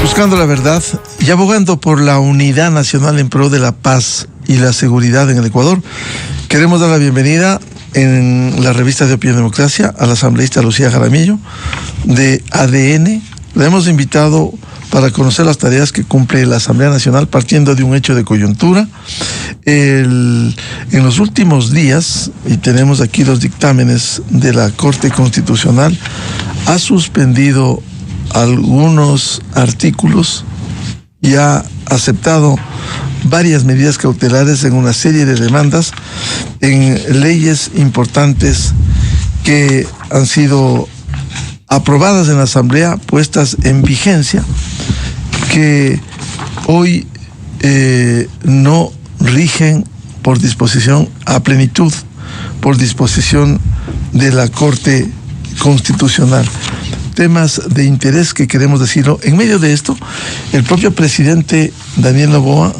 Buscando la verdad y abogando por la unidad nacional en pro de la paz y la seguridad en el Ecuador, queremos dar la bienvenida en la revista de Opinión Democracia a la asambleísta Lucía Jaramillo de ADN. La hemos invitado para conocer las tareas que cumple la Asamblea Nacional partiendo de un hecho de coyuntura. En los últimos días, y tenemos aquí los dictámenes de la Corte Constitucional, ha suspendido algunos artículos y ha aceptado varias medidas cautelares en una serie de demandas en leyes importantes que han sido aprobadas en la Asamblea, puestas en vigencia, que hoy no rigen por disposición a plenitud, por disposición de la Corte Constitucional. Temas de interés que queremos decirlo. En medio de esto, el propio presidente Daniel Noboa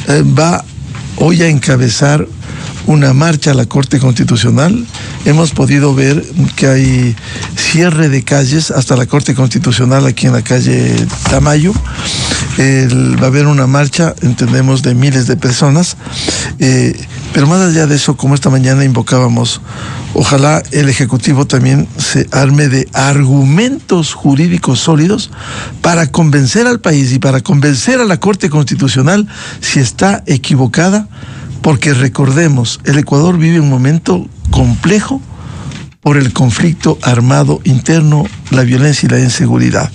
va hoy a encabezar una marcha a la Corte Constitucional. Hemos podido ver que hay cierre de calles hasta la Corte Constitucional aquí en la calle Tamayo. Va a haber una marcha, entendemos, de miles de personas. Pero más allá de eso, como esta mañana invocábamos, ojalá el Ejecutivo también se arme de argumentos jurídicos sólidos para convencer al país y para convencer a la Corte Constitucional si está equivocada, porque recordemos, el Ecuador vive un momento complejo por el conflicto armado interno, la violencia y la inseguridad.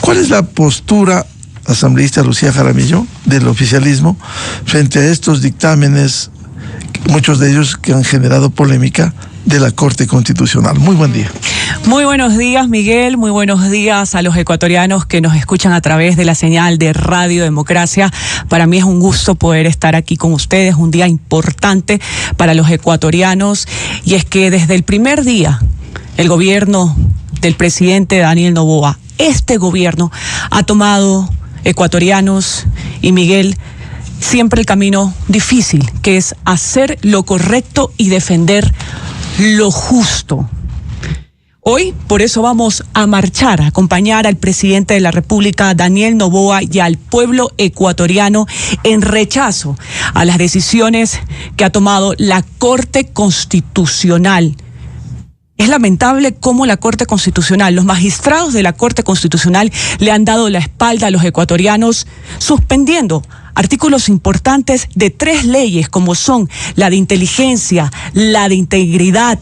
¿Cuál es la postura, asambleísta Lucía Jaramillo, del oficialismo frente a estos dictámenes, muchos de ellos que han generado polémica, de la Corte Constitucional? Muy buen día. Muy buenos días, Miguel. Muy buenos días a los ecuatorianos que nos escuchan a través de la señal de Radio Democracia. Para mí es un gusto poder estar aquí con ustedes, un día importante para los ecuatorianos. Y es que desde el primer día, el gobierno del presidente Daniel Noboa, este gobierno ha tomado, ecuatorianos y Miguel, siempre el camino difícil, que es hacer lo correcto y defender lo justo. Hoy, por eso vamos a marchar, a acompañar al presidente de la República, Daniel Noboa, y al pueblo ecuatoriano en rechazo a las decisiones que ha tomado la Corte Constitucional. Es lamentable cómo la Corte Constitucional, los magistrados de la Corte Constitucional le han dado la espalda a los ecuatorianos, suspendiendo artículos importantes de 3 leyes, como son la de inteligencia, la de integridad.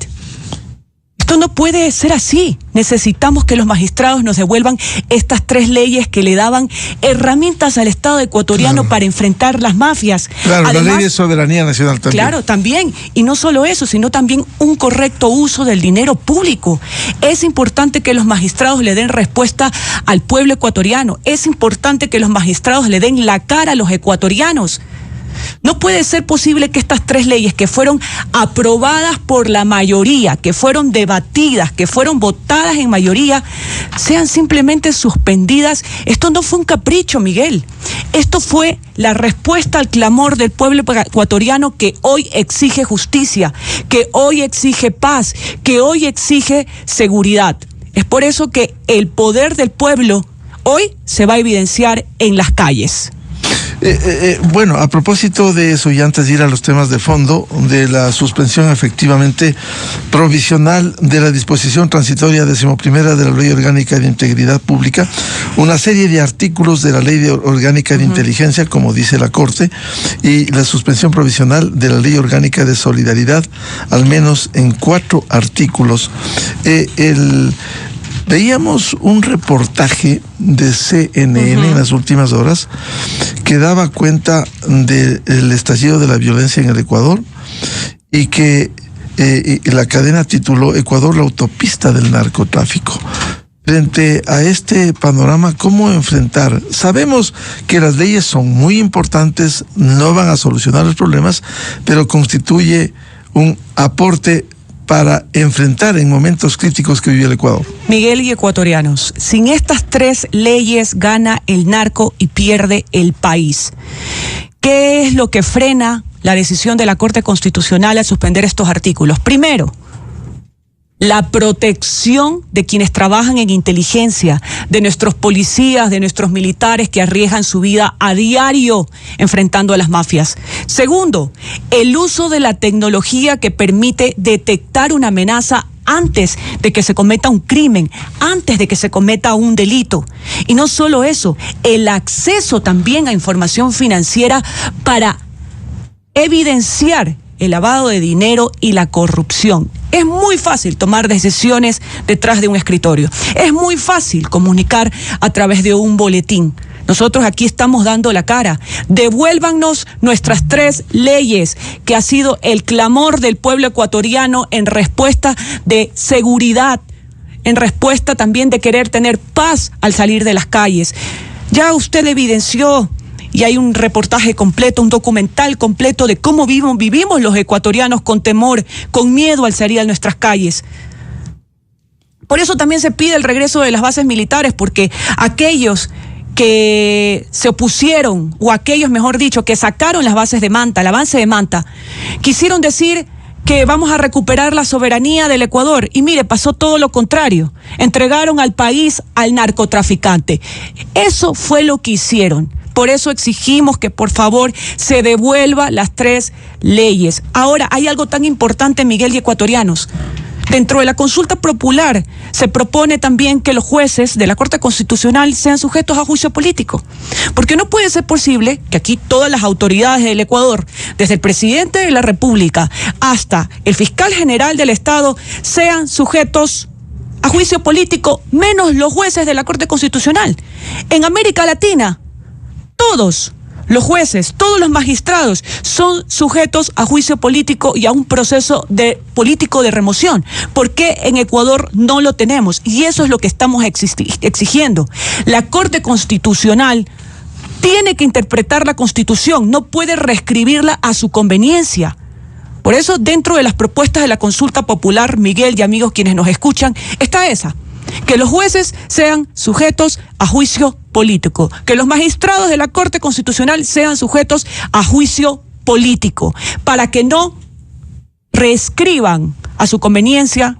Esto no puede ser así. Necesitamos que los magistrados nos devuelvan estas 3 leyes que le daban herramientas al Estado ecuatoriano para enfrentar las mafias. Claro, además, la ley de soberanía nacional también. Claro, también. Y no solo eso, sino también un correcto uso del dinero público. Es importante que los magistrados le den respuesta al pueblo ecuatoriano. Es importante que los magistrados le den la cara a los ecuatorianos. No puede ser posible que estas 3 leyes que fueron aprobadas por la mayoría, que fueron debatidas, que fueron votadas en mayoría, sean simplemente suspendidas. Esto no fue un capricho, Miguel. Esto fue la respuesta al clamor del pueblo ecuatoriano, que hoy exige justicia, que hoy exige paz, que hoy exige seguridad. Es por eso que el poder del pueblo hoy se va a evidenciar en las calles. Bueno, a propósito de eso, y antes de ir a los temas de fondo, de la suspensión efectivamente provisional de la disposición transitoria 11ª de la Ley Orgánica de Integridad Pública, una serie de artículos de la Ley Orgánica de Inteligencia, como dice la Corte, y la suspensión provisional de la Ley Orgánica de Solidaridad, al menos en 4 artículos. Veíamos un reportaje de CNN en las últimas horas que daba cuenta del estallido de la violencia en el Ecuador y que la cadena tituló Ecuador, la autopista del narcotráfico. Frente a este panorama, ¿cómo enfrentar? Sabemos que las leyes son muy importantes, no van a solucionar los problemas, pero constituye un aporte para enfrentar en momentos críticos que vive el Ecuador. Miguel y ecuatorianos, sin estas 3 leyes gana el narco y pierde el país. ¿Qué es lo que frena la decisión de la Corte Constitucional a suspender estos artículos? Primero, la protección de quienes trabajan en inteligencia, de nuestros policías, de nuestros militares que arriesgan su vida a diario enfrentando a las mafias. Segundo, el uso de la tecnología que permite detectar una amenaza antes de que se cometa un crimen, antes de que se cometa un delito. Y no solo eso, el acceso también a información financiera para evidenciar el lavado de dinero y la corrupción. Es muy fácil tomar decisiones detrás de un escritorio. Es muy fácil comunicar a través de un boletín. Nosotros aquí estamos dando la cara. Devuélvanos nuestras 3 leyes, que ha sido el clamor del pueblo ecuatoriano en respuesta de seguridad, en respuesta también de querer tener paz al salir de las calles. Ya usted evidenció, y hay un reportaje completo, un documental completo de cómo vivimos los ecuatorianos con temor, con miedo al salir a nuestras calles. Por eso también se pide el regreso de las bases militares, porque aquellos que se opusieron, o aquellos, mejor dicho, que sacaron las bases de Manta, el avance de Manta, quisieron decir que vamos a recuperar la soberanía del Ecuador. Y mire, pasó todo lo contrario. Entregaron al país al narcotraficante. Eso fue lo que hicieron. Por eso exigimos que por favor se devuelva las 3 leyes. Ahora, hay algo tan importante, Miguel y ecuatorianos. Dentro de la consulta popular se propone también que los jueces de la Corte Constitucional sean sujetos a juicio político. Porque no puede ser posible que aquí todas las autoridades del Ecuador, desde el presidente de la República hasta el fiscal general del Estado, sean sujetos a juicio político, menos los jueces de la Corte Constitucional. En América Latina, todos los jueces, todos los magistrados son sujetos a juicio político y a un proceso político de remoción. ¿Por qué en Ecuador no lo tenemos? Y eso es lo que estamos exigiendo. La Corte Constitucional tiene que interpretar la Constitución, no puede reescribirla a su conveniencia. Por eso, dentro de las propuestas de la consulta popular, Miguel y amigos quienes nos escuchan, está esa: que los jueces sean sujetos a juicio político, que los magistrados de la Corte Constitucional sean sujetos a juicio político, para que no reescriban a su conveniencia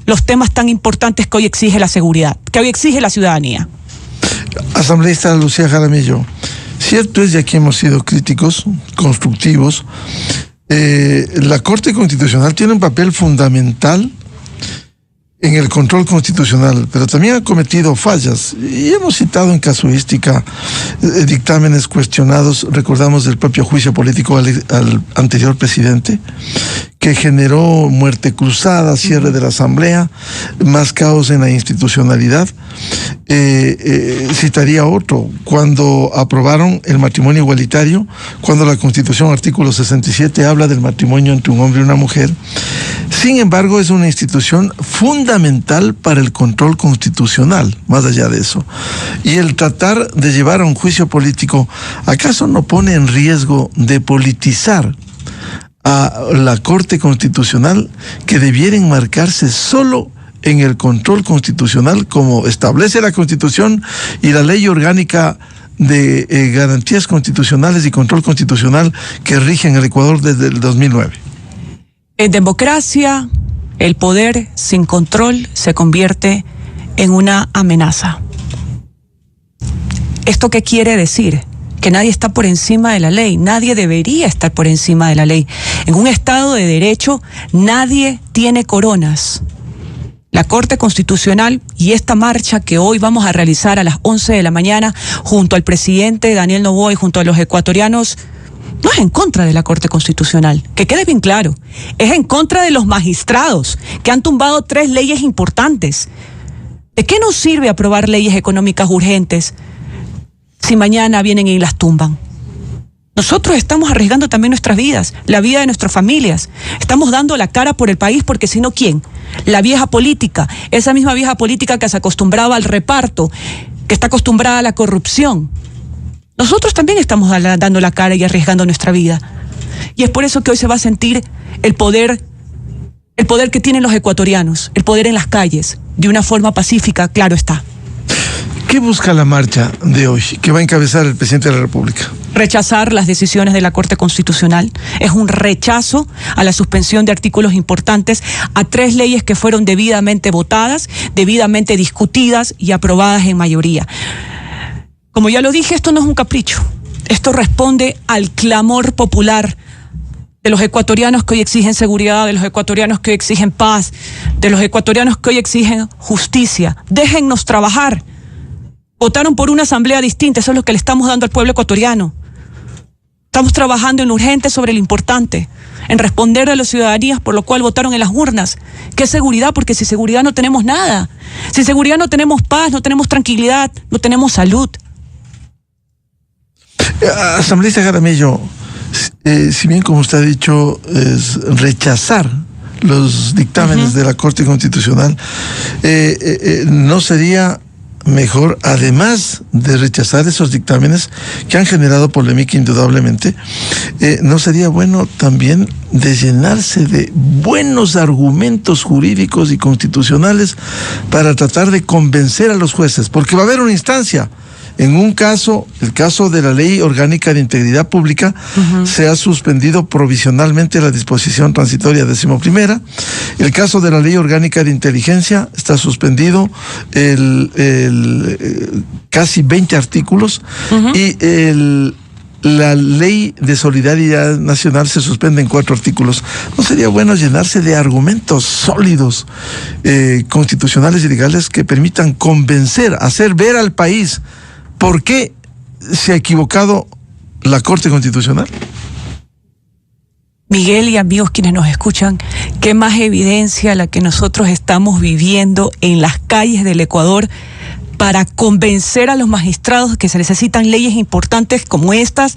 los temas tan importantes que hoy exige la seguridad, que hoy exige la ciudadanía. Asambleísta Lucía Jaramillo, cierto es, y aquí hemos sido críticos, constructivos, la Corte Constitucional tiene un papel fundamental en el control constitucional, pero también ha cometido fallas, y hemos citado en casuística dictámenes cuestionados. Recordamos del propio juicio político al anterior presidente, que generó muerte cruzada, cierre de la Asamblea, más caos en la institucionalidad. Citaría otro, cuando aprobaron el matrimonio igualitario, cuando la Constitución, artículo 67, habla del matrimonio entre un hombre y una mujer. Sin embargo, es una institución fundamental para el control constitucional, más allá de eso. Y el tratar de llevar a un juicio político, ¿acaso no pone en riesgo de politizar a la Corte Constitucional, que debiera enmarcarse solo en el control constitucional, como establece la Constitución y la Ley Orgánica de Garantías Constitucionales y Control Constitucional que rigen el Ecuador desde el 2009? En democracia, el poder sin control se convierte en una amenaza. ¿Esto qué quiere decir? Que nadie está por encima de la ley, nadie debería estar por encima de la ley. En un Estado de derecho, nadie tiene coronas. La Corte Constitucional y esta marcha que hoy vamos a realizar a las 11 de la mañana junto al presidente Daniel Noboa y junto a los ecuatorianos, no es en contra de la Corte Constitucional, que quede bien claro, es en contra de los magistrados que han tumbado 3 leyes importantes. ¿De qué nos sirve aprobar leyes económicas urgentes si mañana vienen y las tumban? Nosotros estamos arriesgando también nuestras vidas, la vida de nuestras familias. Estamos dando la cara por el país, porque si no, ¿quién? La vieja política, esa misma vieja política que se acostumbraba al reparto, que está acostumbrada a la corrupción. Nosotros también estamos dando la cara y arriesgando nuestra vida. Y es por eso que hoy se va a sentir el poder que tienen los ecuatorianos, el poder en las calles, de una forma pacífica, claro está. ¿Qué busca la marcha de hoy que va a encabezar el presidente de la República? Rechazar las decisiones de la Corte Constitucional. Es un rechazo a la suspensión de artículos importantes, a 3 leyes que fueron debidamente votadas, debidamente discutidas y aprobadas en mayoría. Como ya lo dije, esto no es un capricho. Esto responde al clamor popular de los ecuatorianos que hoy exigen seguridad, de los ecuatorianos que hoy exigen paz, de los ecuatorianos que hoy exigen justicia. Déjennos trabajar. Votaron por una asamblea distinta, eso es lo que le estamos dando al pueblo ecuatoriano. Estamos trabajando en lo urgente sobre lo importante, en responder a las ciudadanías por lo cual votaron en las urnas. ¿Qué seguridad? Porque sin seguridad no tenemos nada. Sin seguridad no tenemos paz, no tenemos tranquilidad, no tenemos salud. Asambleísta Jaramillo, si bien como usted ha dicho, es rechazar los dictámenes de la Corte Constitucional, ¿no sería mejor, además de rechazar esos dictámenes que han generado polémica indudablemente, no sería bueno también de llenarse de buenos argumentos jurídicos y constitucionales para tratar de convencer a los jueces? Porque va a haber una instancia. En un caso, el caso de la Ley Orgánica de Integridad Pública, se ha suspendido provisionalmente la disposición transitoria 11ª. El caso de la Ley Orgánica de Inteligencia está suspendido casi 20 artículos y la Ley de Solidaridad Nacional se suspende en 4 artículos. ¿No sería bueno llenarse de argumentos sólidos, constitucionales y legales que permitan convencer, hacer ver al país por qué se ha equivocado la Corte Constitucional? Miguel y amigos quienes nos escuchan, qué más evidencia la que nosotros estamos viviendo en las calles del Ecuador para convencer a los magistrados que se necesitan leyes importantes como estas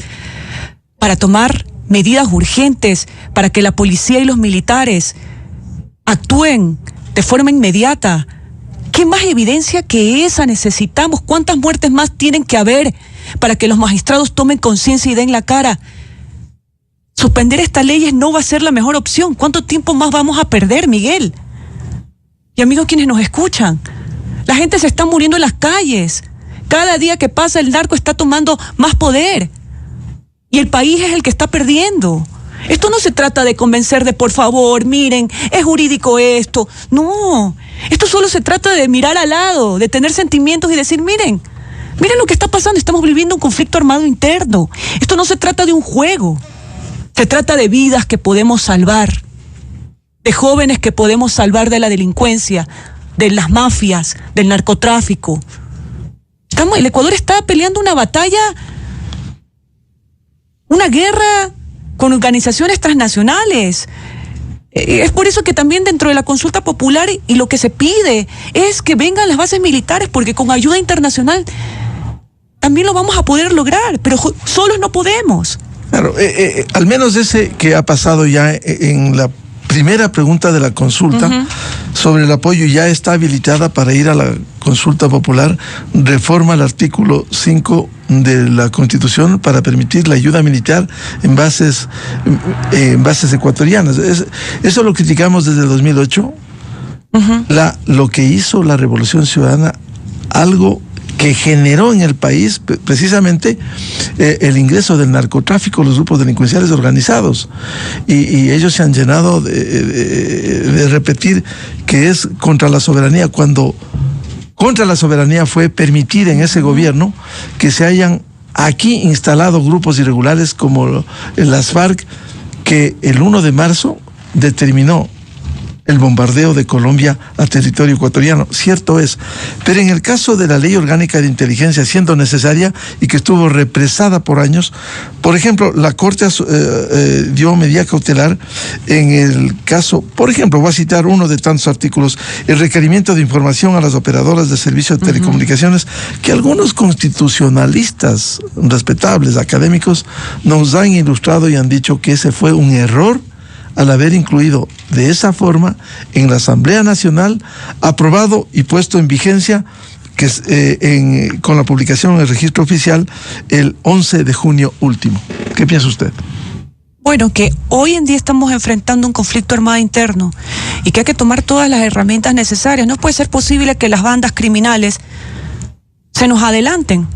para tomar medidas urgentes, para que la policía y los militares actúen de forma inmediata. ¿Qué más evidencia que esa necesitamos? ¿Cuántas muertes más tienen que haber para que los magistrados tomen conciencia y den la cara? Suspender estas leyes no va a ser la mejor opción. ¿Cuánto tiempo más vamos a perder, Miguel? Y amigos quienes nos escuchan, la gente se está muriendo en las calles. Cada día que pasa el narco está tomando más poder. Y el país es el que está perdiendo. Esto no se trata de convencer de por favor, miren, es jurídico esto. No, esto solo se trata de mirar al lado, de tener sentimientos y decir, miren lo que está pasando, estamos viviendo un conflicto armado interno. Esto no se trata de un juego, se trata de vidas que podemos salvar, de jóvenes que podemos salvar de la delincuencia, de las mafias, del narcotráfico. El Ecuador está peleando una batalla, una guerra con organizaciones transnacionales. Es por eso que también dentro de la consulta popular y lo que se pide es que vengan las bases militares, porque con ayuda internacional también lo vamos a poder lograr, pero solos no podemos. Claro, al menos ese que ha pasado ya en la primera pregunta de la consulta sobre el apoyo ya está habilitada para ir a la consulta popular, reforma el artículo 5 de la Constitución para permitir la ayuda militar en bases ecuatorianas. Eso lo criticamos desde el 2008. Lo que hizo la Revolución Ciudadana, algo que generó en el país precisamente el ingreso del narcotráfico, los grupos delincuenciales organizados. Y ellos se han llenado de repetir que es contra la soberanía, cuando contra la soberanía fue permitir en ese gobierno que se hayan aquí instalado grupos irregulares como las FARC, que el 1 de marzo determinó el bombardeo de Colombia a territorio ecuatoriano. Cierto es, pero en el caso de la Ley Orgánica de Inteligencia, siendo necesaria y que estuvo represada por años, por ejemplo, la Corte dio medida cautelar en el caso, por ejemplo, voy a citar uno de tantos artículos, el requerimiento de información a las operadoras de servicios de telecomunicaciones, que algunos constitucionalistas respetables, académicos, nos han ilustrado y han dicho que ese fue un error al haber incluido de esa forma en la Asamblea Nacional, aprobado y puesto en vigencia con la publicación en el registro oficial el 11 de junio último. ¿Qué piensa usted? Bueno, que hoy en día estamos enfrentando un conflicto armado interno y que hay que tomar todas las herramientas necesarias. No puede ser posible que las bandas criminales se nos adelanten.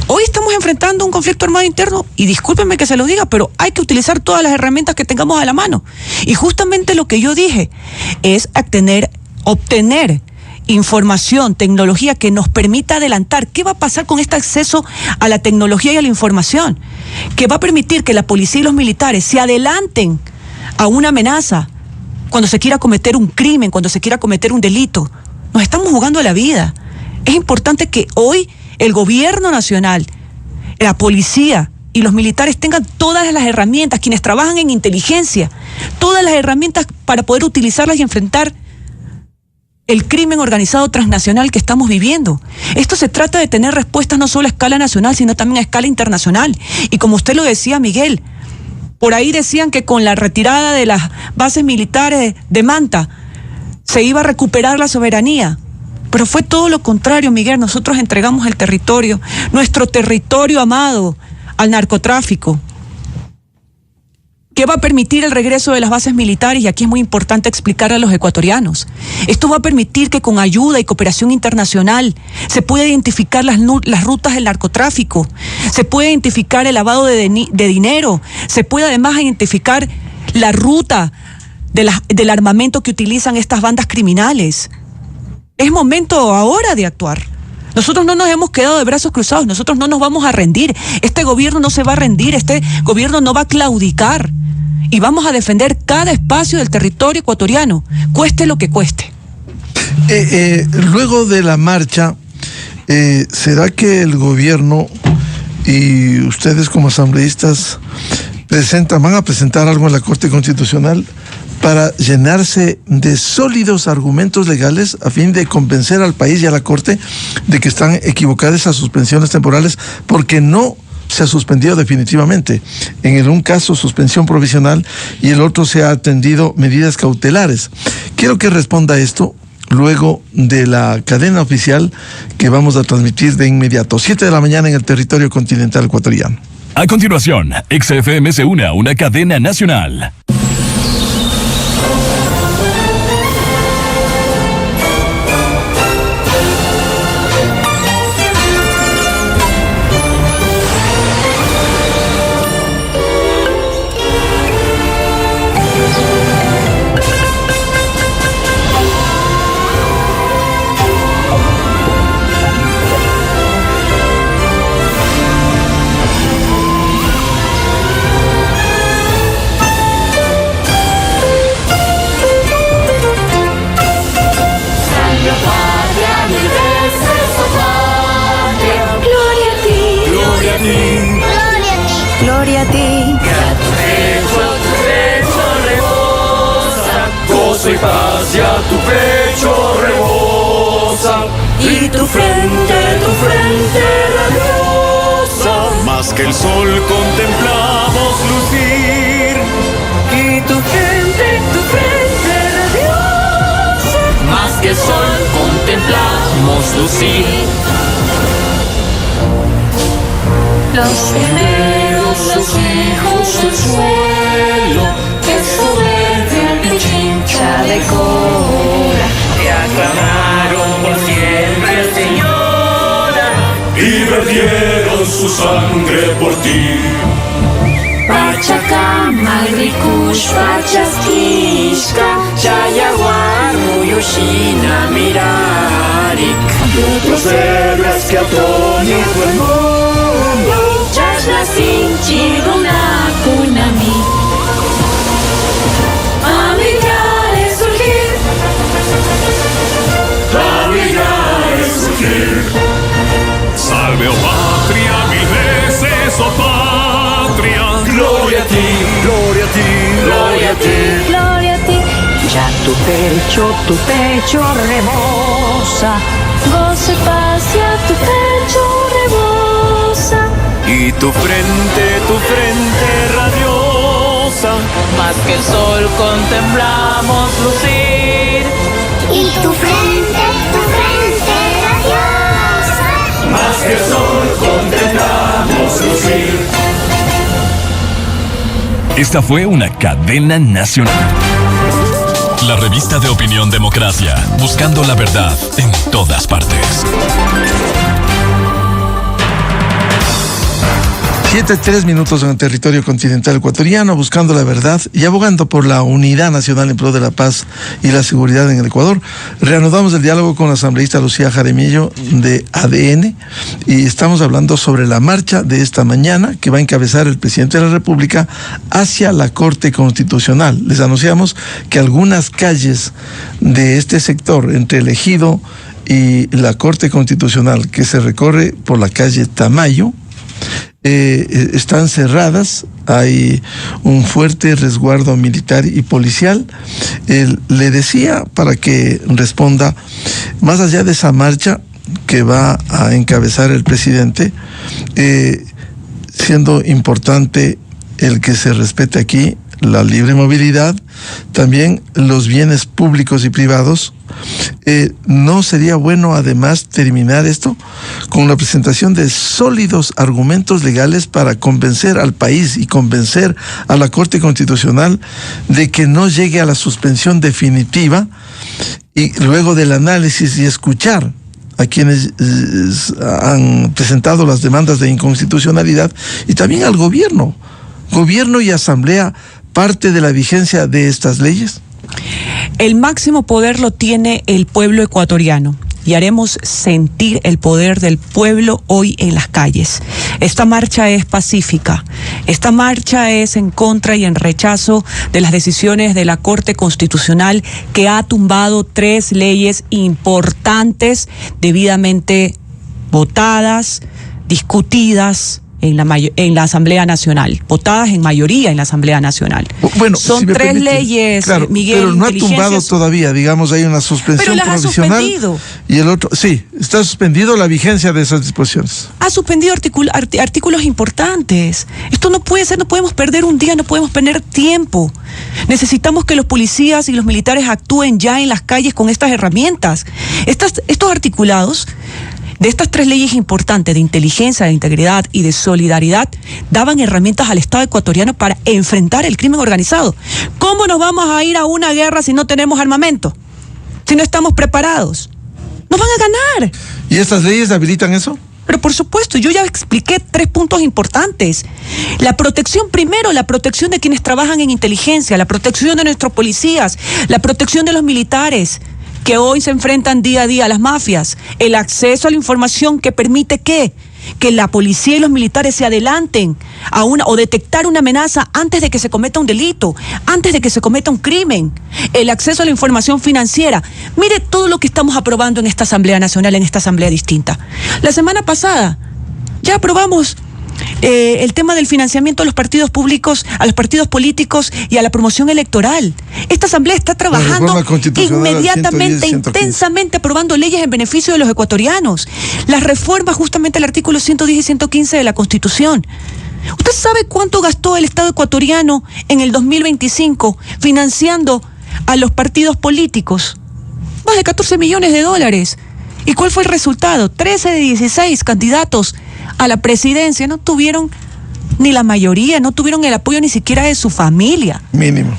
Hoy estamos enfrentando un conflicto armado interno y discúlpenme que se lo diga, pero hay que utilizar todas las herramientas que tengamos a la mano. Y justamente lo que yo dije es obtener información, tecnología que nos permita adelantar. ¿Qué va a pasar con este acceso a la tecnología y a la información? Que va a permitir que la policía y los militares se adelanten a una amenaza cuando se quiera cometer un crimen, cuando se quiera cometer un delito. Nos estamos jugando la vida. Es importante que hoy el gobierno nacional, la policía y los militares tengan todas las herramientas, quienes trabajan en inteligencia, todas las herramientas para poder utilizarlas y enfrentar el crimen organizado transnacional que estamos viviendo. Esto se trata de tener respuestas no solo a escala nacional, sino también a escala internacional. Y como usted lo decía, Miguel, por ahí decían que con la retirada de las bases militares de Manta se iba a recuperar la soberanía. Pero fue todo lo contrario, Miguel. Nosotros entregamos el territorio, nuestro territorio amado, al narcotráfico. ¿Qué va a permitir el regreso de las bases militares? Y aquí es muy importante explicarle a los ecuatorianos. Esto va a permitir que con ayuda y cooperación internacional se pueda identificar las rutas del narcotráfico, se puede identificar el lavado de dinero, se puede además identificar la ruta del armamento que utilizan estas bandas criminales. Es momento ahora de actuar. Nosotros no nos hemos quedado de brazos cruzados, nosotros no nos vamos a rendir. Este gobierno no se va a rendir, este gobierno no va a claudicar. Y vamos a defender cada espacio del territorio ecuatoriano, cueste lo que cueste. Luego de la marcha, ¿será que el gobierno y ustedes como asambleístas van a presentar algo en la Corte Constitucional para llenarse de sólidos argumentos legales a fin de convencer al país y a la Corte de que están equivocadas esas suspensiones temporales, porque no se ha suspendido definitivamente? En un caso suspensión provisional y el otro se ha atendido medidas cautelares. Quiero que responda esto luego de la cadena oficial que vamos a transmitir de inmediato, 7 de la mañana en el territorio continental ecuatoriano. A continuación, XFM se une a una cadena nacional. Soy paz, ya tu pecho rebosa y tu frente radiosa. Más que el sol contemplamos lucir y tu frente radiosa. Más que el sol contemplamos lucir. Los primeros, los hijos del suelo, que soberbia Pichincha de Cora, te aclamaron por siempre, señora, y vertieron su sangre por ti. Pachacama, Rikush, Pachasquishka, Chayaguar, Yoshina, Mirarik, y otros héroes que atónito el mundo, Chashna, Sinchi, Runa, Kunami. A brillar es surgir, a brillar es surgir. Salve, oh patria, mil veces, oh patria. Gloria a ti, gloria a ti, gloria a ti, gloria a ti. Ya tu pecho rebosa, goce, paz, ya tu pecho rebosa. Y tu frente radiosa, más que el sol contemplamos lucir. Y tu frente radiosa, más que el sol contemplamos lucir. Esta fue una cadena nacional. La revista de opinión Democracia, buscando la verdad en todas partes. 7:03 en el territorio continental ecuatoriano, buscando la verdad y abogando por la unidad nacional en pro de la paz y la seguridad en el Ecuador. Reanudamos el diálogo con la asambleísta Lucía Jaramillo de ADN y estamos hablando sobre la marcha de esta mañana que va a encabezar el presidente de la República hacia la Corte Constitucional. Les anunciamos que algunas calles de este sector, entre el Ejido y la Corte Constitucional, que se recorre por la calle Tamayo, están cerradas, hay un fuerte resguardo militar y policial. Le decía, para que responda, más allá de esa marcha que va a encabezar el presidente, siendo importante el que se respete aquí la libre movilidad, también los bienes públicos y privados. ¿No sería bueno además terminar esto con la presentación de sólidos argumentos legales para convencer al país y convencer a la Corte Constitucional de que no llegue a la suspensión definitiva, y luego del análisis y escuchar a quienes han presentado las demandas de inconstitucionalidad, y también al gobierno y asamblea, parte de la vigencia de estas leyes? El máximo poder lo tiene el pueblo ecuatoriano y haremos sentir el poder del pueblo hoy en las calles. Esta marcha es pacífica. Esta marcha es en contra y en rechazo de las decisiones de la Corte Constitucional, que ha tumbado 3 leyes importantes debidamente votadas, discutidas en la Asamblea Nacional, votadas en mayoría en la Asamblea Nacional. Bueno, son si 3 leyes, claro, Miguel. Pero no ha tumbado todavía, digamos, hay una suspensión pero las provisional. Ha suspendido. Y el otro, sí, está suspendido la vigencia de esas disposiciones. Ha suspendido artículos importantes. Esto no puede ser, no podemos perder un día, no podemos perder tiempo. Necesitamos que los policías y los militares actúen ya en las calles con estas herramientas. Estos articulados de estas 3 leyes importantes de inteligencia, de integridad y de solidaridad daban herramientas al Estado ecuatoriano para enfrentar el crimen organizado. ¿Cómo nos vamos a ir a una guerra si no tenemos armamento? Si no estamos preparados. Nos van a ganar. ¿Y estas leyes habilitan eso? Pero por supuesto, yo ya expliqué 3 puntos importantes. La protección primero, la protección de quienes trabajan en inteligencia, la protección de nuestros policías, la protección de los militares, que hoy se enfrentan día a día a las mafias, el acceso a la información que permite que la policía y los militares se adelanten o detectar una amenaza antes de que se cometa un delito, antes de que se cometa un crimen, el acceso a la información financiera. Mire todo lo que estamos aprobando en esta Asamblea Nacional, en esta Asamblea distinta. La semana pasada ya aprobamos el tema del financiamiento a los partidos públicos, a los partidos políticos y a la promoción electoral. Esta asamblea está trabajando inmediatamente, intensamente, aprobando leyes en beneficio de los ecuatorianos. Las reformas justamente al artículo 110 y 115 de la Constitución. ¿Usted sabe cuánto gastó el Estado ecuatoriano en el 2025 financiando a los partidos políticos? Más de 14 millones de dólares. ¿Y cuál fue el resultado? 13 de 16 candidatos a la presidencia no tuvieron ni la mayoría, no tuvieron el apoyo ni siquiera de su familia. Mínimo.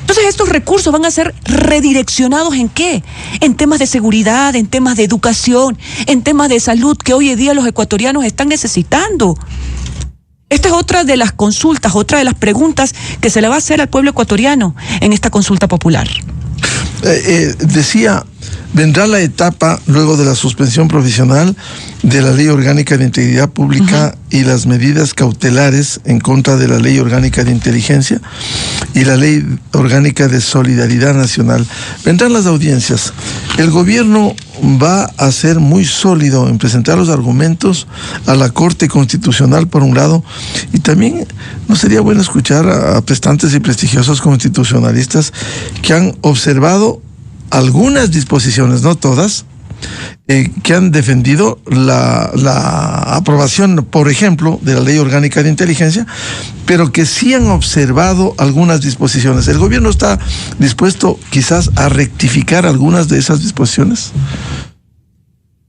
Entonces estos recursos van a ser redireccionados ¿en qué? En temas de seguridad, en temas de educación, en temas de salud que hoy en día los ecuatorianos están necesitando. Esta es otra de las consultas, otra de las preguntas que se le va a hacer al pueblo ecuatoriano en esta consulta popular. Decía, vendrá la etapa luego de la suspensión provisional de la Ley Orgánica de Integridad Pública y las medidas cautelares en contra de la Ley Orgánica de Inteligencia y la Ley Orgánica de Solidaridad Nacional. Vendrán las audiencias. El gobierno va a ser muy sólido en presentar los argumentos a la Corte Constitucional, por un lado, y también no sería bueno escuchar a prestantes y prestigiosos constitucionalistas que han observado algunas disposiciones, no todas, que han defendido la aprobación, por ejemplo, de la Ley Orgánica de Inteligencia, pero que sí han observado algunas disposiciones. ¿El gobierno está dispuesto quizás a rectificar algunas de esas disposiciones?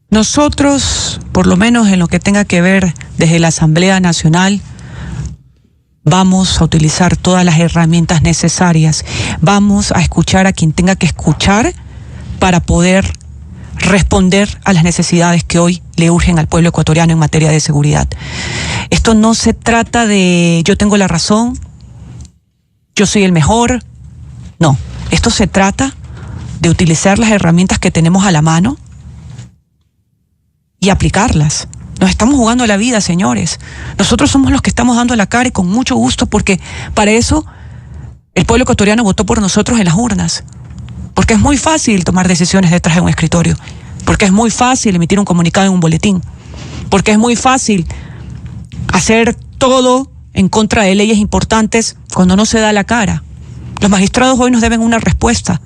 Nosotros, por lo menos en lo que tenga que ver desde la Asamblea Nacional, vamos a utilizar todas las herramientas necesarias. Vamos a escuchar a quien tenga que escuchar para poder responder a las necesidades que hoy le urgen al pueblo ecuatoriano en materia de seguridad. Esto no se trata de yo tengo la razón, yo soy el mejor. No, esto se trata de utilizar las herramientas que tenemos a la mano y aplicarlas. Nos estamos jugando la vida, señores. Nosotros somos los que estamos dando la cara y con mucho gusto, porque para eso el pueblo ecuatoriano votó por nosotros en las urnas. Porque es muy fácil tomar decisiones detrás de un escritorio. Porque es muy fácil emitir un comunicado en un boletín. Porque es muy fácil hacer todo en contra de leyes importantes cuando no se da la cara. Los magistrados hoy nos deben una respuesta.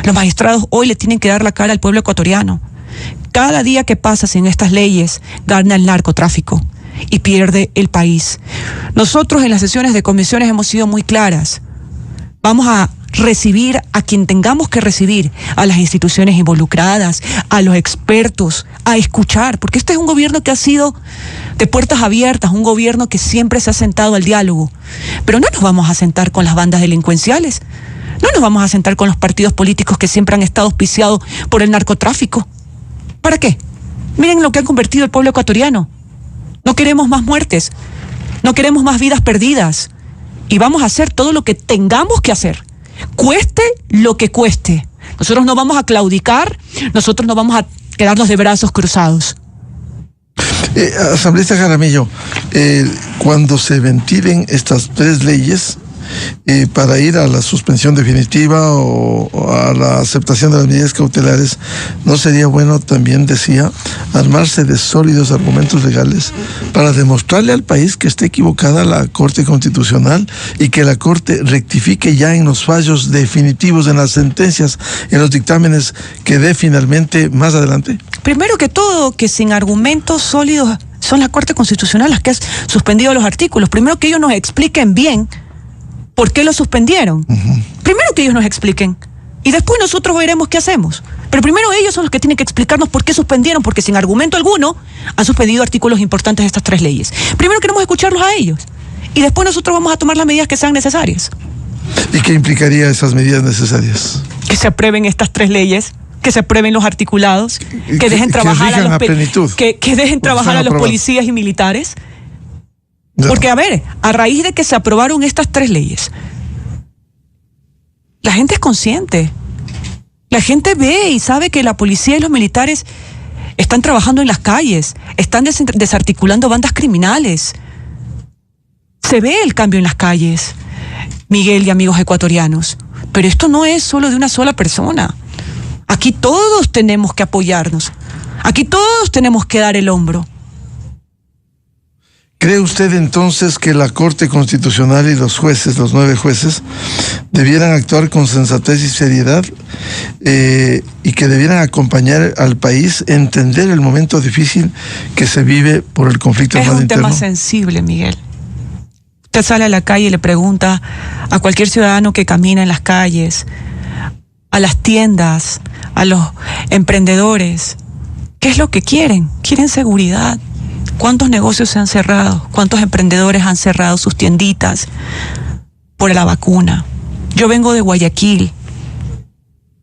Los magistrados hoy le tienen que dar la cara al pueblo ecuatoriano. Cada día que pasa sin estas leyes, gana el narcotráfico y pierde el país. Nosotros en las sesiones de comisiones hemos sido muy claras. Vamos a recibir a quien tengamos que recibir, a las instituciones involucradas, a los expertos, a escuchar, porque este es un gobierno que ha sido de puertas abiertas, un gobierno que siempre se ha sentado al diálogo. Pero no nos vamos a sentar con las bandas delincuenciales, no nos vamos a sentar con los partidos políticos que siempre han estado auspiciados por el narcotráfico. ¿Para qué? Miren lo que ha convertido el pueblo ecuatoriano. No queremos más muertes, no queremos más vidas perdidas, y vamos a hacer todo lo que tengamos que hacer, cueste lo que cueste. Nosotros no vamos a claudicar, nosotros no vamos a quedarnos de brazos cruzados. Asambleísta Jaramillo, cuando se ventilen estas 3 leyes para ir a la suspensión definitiva o a la aceptación de las medidas cautelares, ¿no sería bueno también, decía, armarse de sólidos argumentos legales para demostrarle al país que está equivocada la Corte Constitucional y que la Corte rectifique ya en los fallos definitivos, en las sentencias, en los dictámenes que dé finalmente más adelante? Primero que todo, que sin argumentos sólidos son la Corte Constitucional las que ha suspendido los artículos. Primero que ellos nos expliquen bien ¿por qué lo suspendieron? Primero que ellos nos expliquen. Y después nosotros veremos qué hacemos. Pero primero ellos son los que tienen que explicarnos por qué suspendieron, porque sin argumento alguno han suspendido artículos importantes de estas 3 leyes. Primero queremos escucharlos a ellos. Y después nosotros vamos a tomar las medidas que sean necesarias. ¿Y qué implicaría esas medidas necesarias? Que se aprueben estas 3 leyes, que se aprueben los articulados, que dejen trabajar que dejen trabajar a los policías y militares. No. Porque, a ver, a raíz de que se aprobaron estas 3 leyes, la gente es consciente. La gente ve y sabe que la policía y los militares están trabajando en las calles, están desarticulando bandas criminales. Se ve el cambio en las calles, Miguel y amigos ecuatorianos. Pero esto no es solo de una sola persona. Aquí todos tenemos que apoyarnos. Aquí todos tenemos que dar el hombro. ¿Cree usted entonces que la Corte Constitucional y los jueces, los 9 jueces, debieran actuar con sensatez y seriedad y que debieran acompañar al país, entender el momento difícil que se vive por el conflicto armado interno? Es un tema sensible, Miguel. Usted sale a la calle y le pregunta a cualquier ciudadano que camina en las calles, a las tiendas, a los emprendedores, ¿qué es lo que quieren? Quieren seguridad. ¿Cuántos negocios se han cerrado? ¿Cuántos emprendedores han cerrado sus tienditas por la vacuna? Yo vengo de Guayaquil,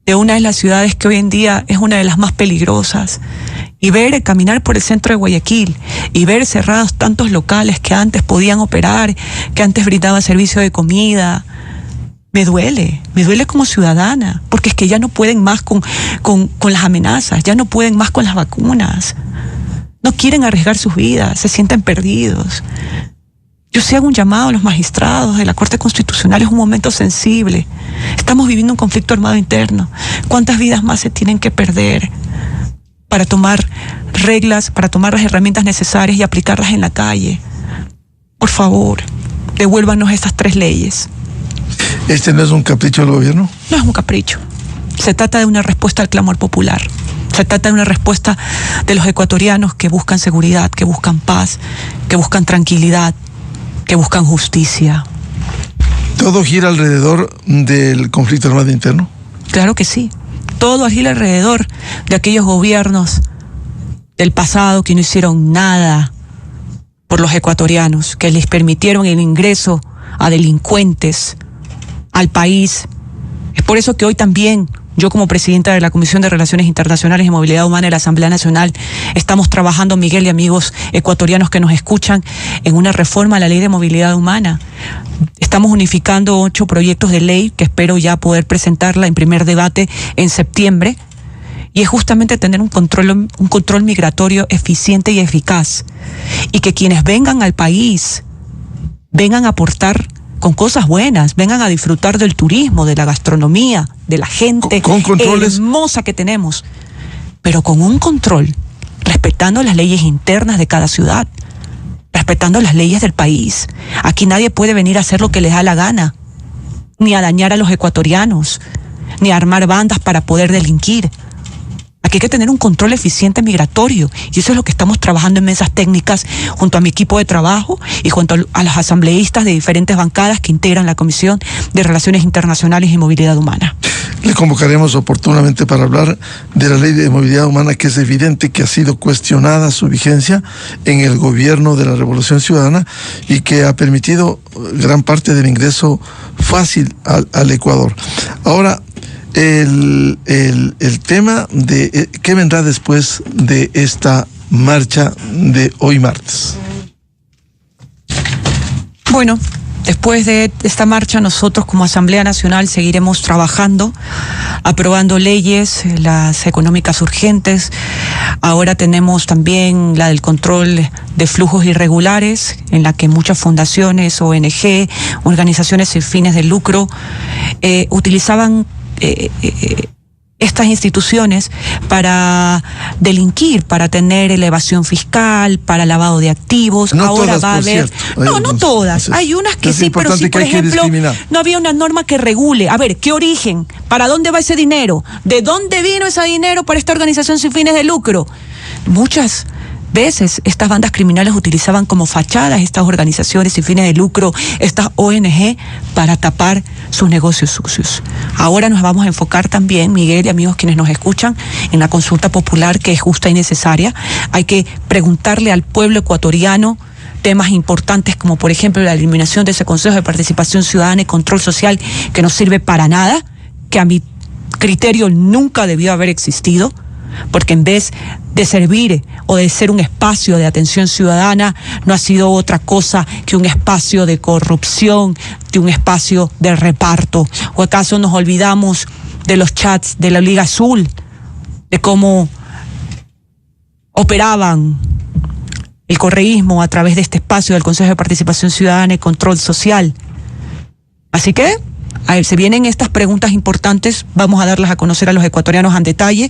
de una de las ciudades que hoy en día es una de las más peligrosas, y ver caminar por el centro de Guayaquil y ver cerrados tantos locales que antes podían operar, que antes brindaban servicio de comida, me duele como ciudadana, porque es que ya no pueden más con las amenazas, ya no pueden más con las vacunas. No quieren arriesgar sus vidas, se sienten perdidos. Yo sí hago un llamado a los magistrados de la Corte Constitucional, es un momento sensible. Estamos viviendo un conflicto armado interno. ¿Cuántas vidas más se tienen que perder para tomar reglas, para tomar las herramientas necesarias y aplicarlas en la calle? Por favor, devuélvanos estas 3 leyes. ¿Este no es un capricho del gobierno? No es un capricho. Se trata de una respuesta al clamor popular. Se trata de una respuesta de los ecuatorianos que buscan seguridad, que buscan paz, que buscan tranquilidad, que buscan justicia. ¿Todo gira alrededor del conflicto armado interno? Claro que sí. Todo gira alrededor de aquellos gobiernos del pasado que no hicieron nada por los ecuatorianos, que les permitieron el ingreso a delincuentes al país. Es por eso que hoy también yo como presidenta de la Comisión de Relaciones Internacionales y Movilidad Humana de la Asamblea Nacional, estamos trabajando, Miguel y amigos ecuatorianos que nos escuchan, en una reforma a la Ley de Movilidad Humana. Estamos unificando 8 proyectos de ley que espero ya poder presentarla en primer debate en septiembre. Y es justamente tener un control migratorio eficiente y eficaz. Y que quienes vengan al país vengan a aportar con cosas buenas, vengan a disfrutar del turismo, de la gastronomía, de la gente con controles hermosa que tenemos, pero con un control, respetando las leyes internas de cada ciudad, respetando las leyes del país. Aquí nadie puede venir a hacer lo que les da la gana, ni a dañar a los ecuatorianos, ni a armar bandas para poder delinquir. Aquí hay que tener un control eficiente migratorio, y eso es lo que estamos trabajando en mesas técnicas junto a mi equipo de trabajo y junto a los asambleístas de diferentes bancadas que integran la Comisión de Relaciones Internacionales y Movilidad Humana. Le convocaremos oportunamente para hablar de la Ley de Movilidad Humana, que es evidente que ha sido cuestionada su vigencia en el gobierno de la Revolución Ciudadana y que ha permitido gran parte del ingreso fácil al Ecuador. Ahora, el tema de qué vendrá después de esta marcha de hoy martes. Bueno, después de esta marcha, nosotros como Asamblea Nacional seguiremos trabajando, aprobando leyes, las económicas urgentes. Ahora tenemos también la del control de flujos irregulares, en la que muchas fundaciones, ONG, organizaciones sin fines de lucro, utilizaban estas instituciones para delinquir, para tener elevación fiscal, para lavado de activos. No ahora todas, va a por haber... cierto. No todas. Hay unas que sí, pero sí, por ejemplo, no había una norma que regule. A ver, ¿qué origen? ¿Para dónde va ese dinero? ¿De dónde vino ese dinero para esta organización sin fines de lucro? Muchas veces estas bandas criminales utilizaban como fachadas estas organizaciones sin fines de lucro, estas ONG, para tapar sus negocios sucios. Ahora nos vamos a enfocar también, Miguel y amigos quienes nos escuchan, en la consulta popular, que es justa y necesaria. Hay que preguntarle al pueblo ecuatoriano temas importantes como, por ejemplo, la eliminación de ese Consejo de Participación Ciudadana y Control Social, que no sirve para nada, que a mi criterio nunca debió haber existido, porque en vez de servir o de ser un espacio de atención ciudadana, no ha sido otra cosa que un espacio de corrupción, de un espacio de reparto. ¿O acaso nos olvidamos de los chats de la Liga Azul, de cómo operaban el correísmo a través de este espacio del Consejo de Participación Ciudadana y Control Social? Así que se vienen estas preguntas importantes, vamos a darlas a conocer a los ecuatorianos en detalle.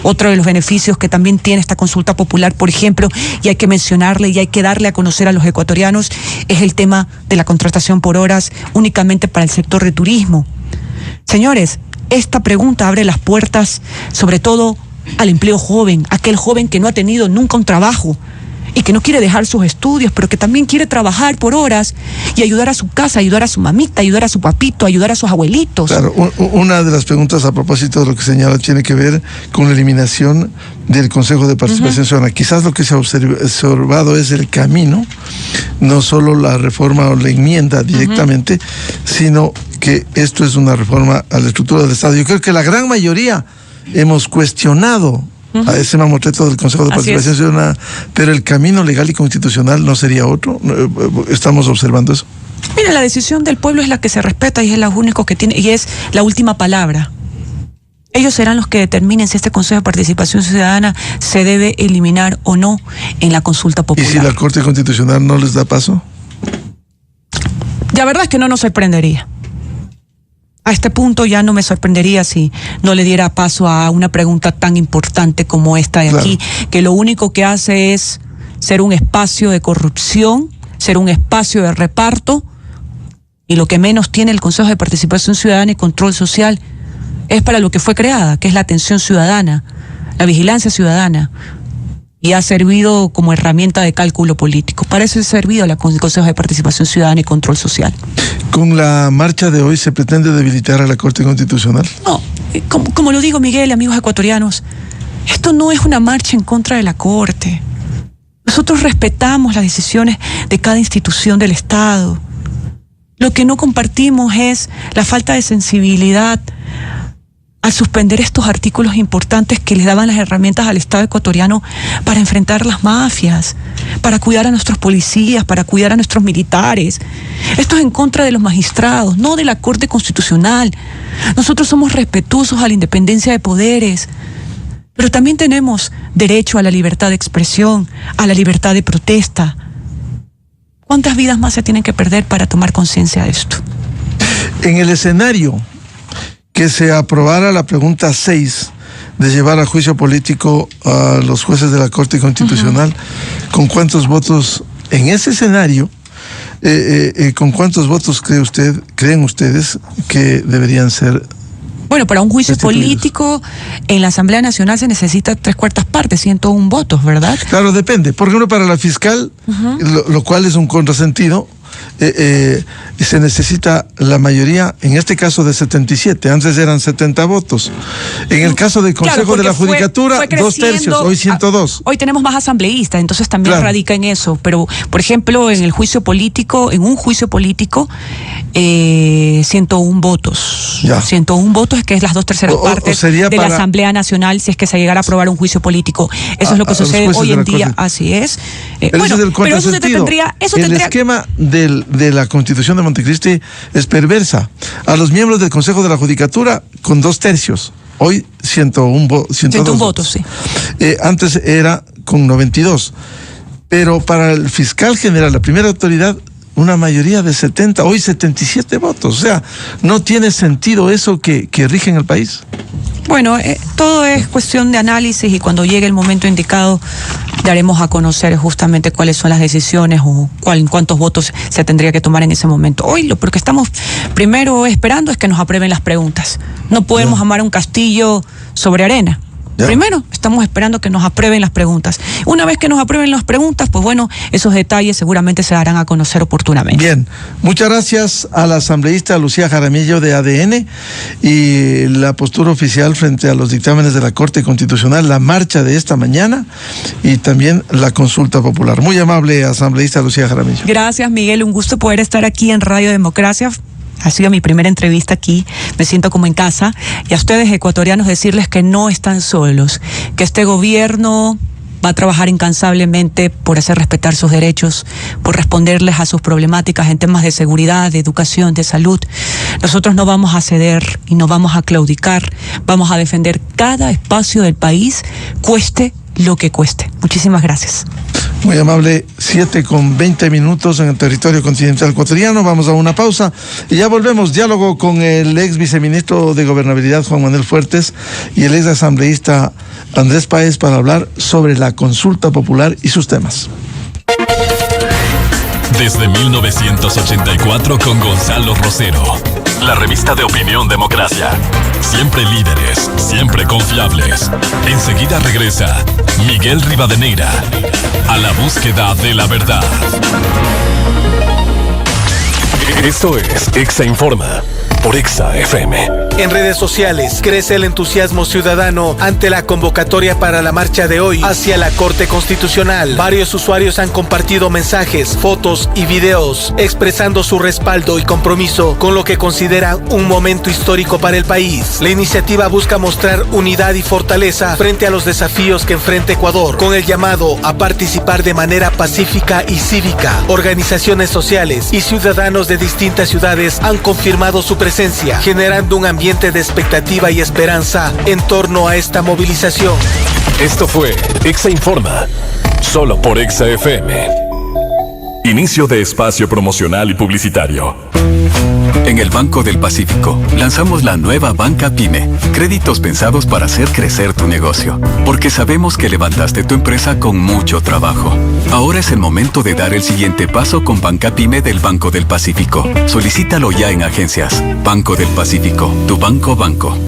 Otro de los beneficios que también tiene esta consulta popular, por ejemplo, y hay que mencionarle y hay que darle a conocer a los ecuatorianos, es el tema de la contratación por horas únicamente para el sector de turismo. Señores, esta pregunta abre las puertas sobre todo al empleo joven, aquel joven que no ha tenido nunca un trabajo y que no quiere dejar sus estudios, pero que también quiere trabajar por horas y ayudar a su casa, ayudar a su mamita, ayudar a su papito, ayudar a sus abuelitos. Claro, una de las preguntas a propósito de lo que señala tiene que ver con la eliminación del Consejo de Participación Ciudadana. Quizás lo que se ha observado es el camino, no solo la reforma o la enmienda directamente, sino que esto es una reforma a la estructura del Estado. Yo creo que la gran mayoría hemos cuestionado a ese mamotreto del Consejo de Participación Ciudadana, pero el camino legal y constitucional no sería otro. ¿Estamos observando eso? Mira, la decisión del pueblo es la que se respeta y es la única que tiene, y es la última palabra. Ellos serán los que determinen si este Consejo de Participación Ciudadana se debe eliminar o no en la consulta popular. ¿Y si la Corte Constitucional no les da paso? La verdad es que no nos sorprendería. A este punto ya no me sorprendería si no le diera paso a una pregunta tan importante como esta de aquí, que lo único que hace es ser un espacio de corrupción, ser un espacio de reparto, y lo que menos tiene el Consejo de Participación Ciudadana y Control Social es para lo que fue creada, que es la atención ciudadana, la vigilancia ciudadana, y ha servido como herramienta de cálculo político. Para eso ha servido el Consejo de Participación Ciudadana y Control Social. ¿Con la marcha de hoy se pretende debilitar a la Corte Constitucional? No, como lo digo, Miguel, amigos ecuatorianos, esto no es una marcha en contra de la Corte. Nosotros respetamos las decisiones de cada institución del Estado. Lo que no compartimos es la falta de sensibilidad al suspender estos artículos importantes que le daban las herramientas al Estado ecuatoriano para enfrentar las mafias, para cuidar a nuestros policías, para cuidar a nuestros militares. Esto es en contra de los magistrados, no de la Corte Constitucional. Nosotros somos respetuosos a la independencia de poderes, pero también tenemos derecho a la libertad de expresión, a la libertad de protesta. ¿Cuántas vidas más se tienen que perder para tomar conciencia de esto? En el escenario que se aprobara la pregunta 6 de llevar a juicio político a los jueces de la Corte Constitucional, ¿con cuántos votos en ese escenario, con cuántos votos creen ustedes que deberían ser? Bueno, para un juicio político en la Asamblea Nacional se necesita 3/4 partes, 101 votos, ¿verdad? Claro, depende. Por ejemplo, para la fiscal, lo cual es un contrasentido, se necesita la mayoría, en este caso de 77, antes eran 70 votos. En el caso del Consejo de la Judicatura, fue 2/3, hoy 102. Hoy tenemos más asambleístas, entonces también radica en eso. Pero, por ejemplo, en el juicio político, en un juicio político, 101 votos. Ya. 101 votos, que es las 2/3 partes de la Asamblea Nacional, si es que se llegara a aprobar un juicio político. Eso es lo que sucede hoy en día. Así es. Bueno, pero eso tendría... El esquema de la Constitución de Montecristi es perversa. A los miembros del Consejo de la Judicatura con 2/3. Hoy 101 votos, sí. Antes era con 92. Pero para el fiscal general, la primera autoridad, una mayoría de 70, hoy 77 votos. O sea, no tiene sentido eso que rige en el país. Bueno, todo es cuestión de análisis, y cuando llegue el momento indicado daremos a conocer justamente cuáles son las decisiones o cuántos votos se tendría que tomar en ese momento. Hoy lo que estamos primero esperando es que nos aprueben las preguntas. No podemos amar un castillo sobre arena. Primero, estamos esperando que nos aprueben las preguntas. Una vez que nos aprueben las preguntas, pues bueno, esos detalles seguramente se darán a conocer oportunamente. Bien, muchas gracias a la asambleísta Lucía Jaramillo de ADN, y la postura oficial frente a los dictámenes de la Corte Constitucional, la marcha de esta mañana y también la consulta popular. Muy amable, asambleísta Lucía Jaramillo. Gracias, Miguel, un gusto poder estar aquí en Radio Democracia. Ha sido mi primera entrevista aquí, me siento como en casa, y a ustedes ecuatorianos decirles que no están solos, que este gobierno va a trabajar incansablemente por hacer respetar sus derechos, por responderles a sus problemáticas en temas de seguridad, de educación, de salud. Nosotros no vamos a ceder y no vamos a claudicar, vamos a defender cada espacio del país, cueste lo que cueste. Muchísimas gracias. Muy amable, 7:20 en el territorio continental ecuatoriano. Vamos a una pausa y ya volvemos. Diálogo con el ex viceministro de Gobernabilidad, Juan Manuel Fuertes, y el ex asambleísta Andrés Páez, para hablar sobre la consulta popular y sus temas. Desde 1984 con Gonzalo Rosero. La revista de opinión Democracia. Siempre líderes, siempre confiables. Enseguida regresa Miguel Rivadeneira a la búsqueda de la verdad. Esto es Exa Informa por Exa FM. En redes sociales crece el entusiasmo ciudadano ante la convocatoria para la marcha de hoy hacia la Corte Constitucional. Varios usuarios han compartido mensajes, fotos y videos expresando su respaldo y compromiso con lo que consideran un momento histórico para el país. La iniciativa busca mostrar unidad y fortaleza frente a los desafíos que enfrenta Ecuador, con el llamado a participar de manera pacífica y cívica. Organizaciones sociales y ciudadanos de distintas ciudades han confirmado su presencia, generando un ambiente de expectativa y esperanza en torno a esta movilización. Esto fue Exa Informa, solo por Exa FM. Inicio de espacio promocional y publicitario. En el Banco del Pacífico lanzamos la nueva Banca Pyme, créditos pensados para hacer crecer tu negocio, porque sabemos que levantaste tu empresa con mucho trabajo. Ahora es el momento de dar el siguiente paso con Banca Pyme del Banco del Pacífico. Solicítalo ya en agencias. Banco del Pacífico, tu banco.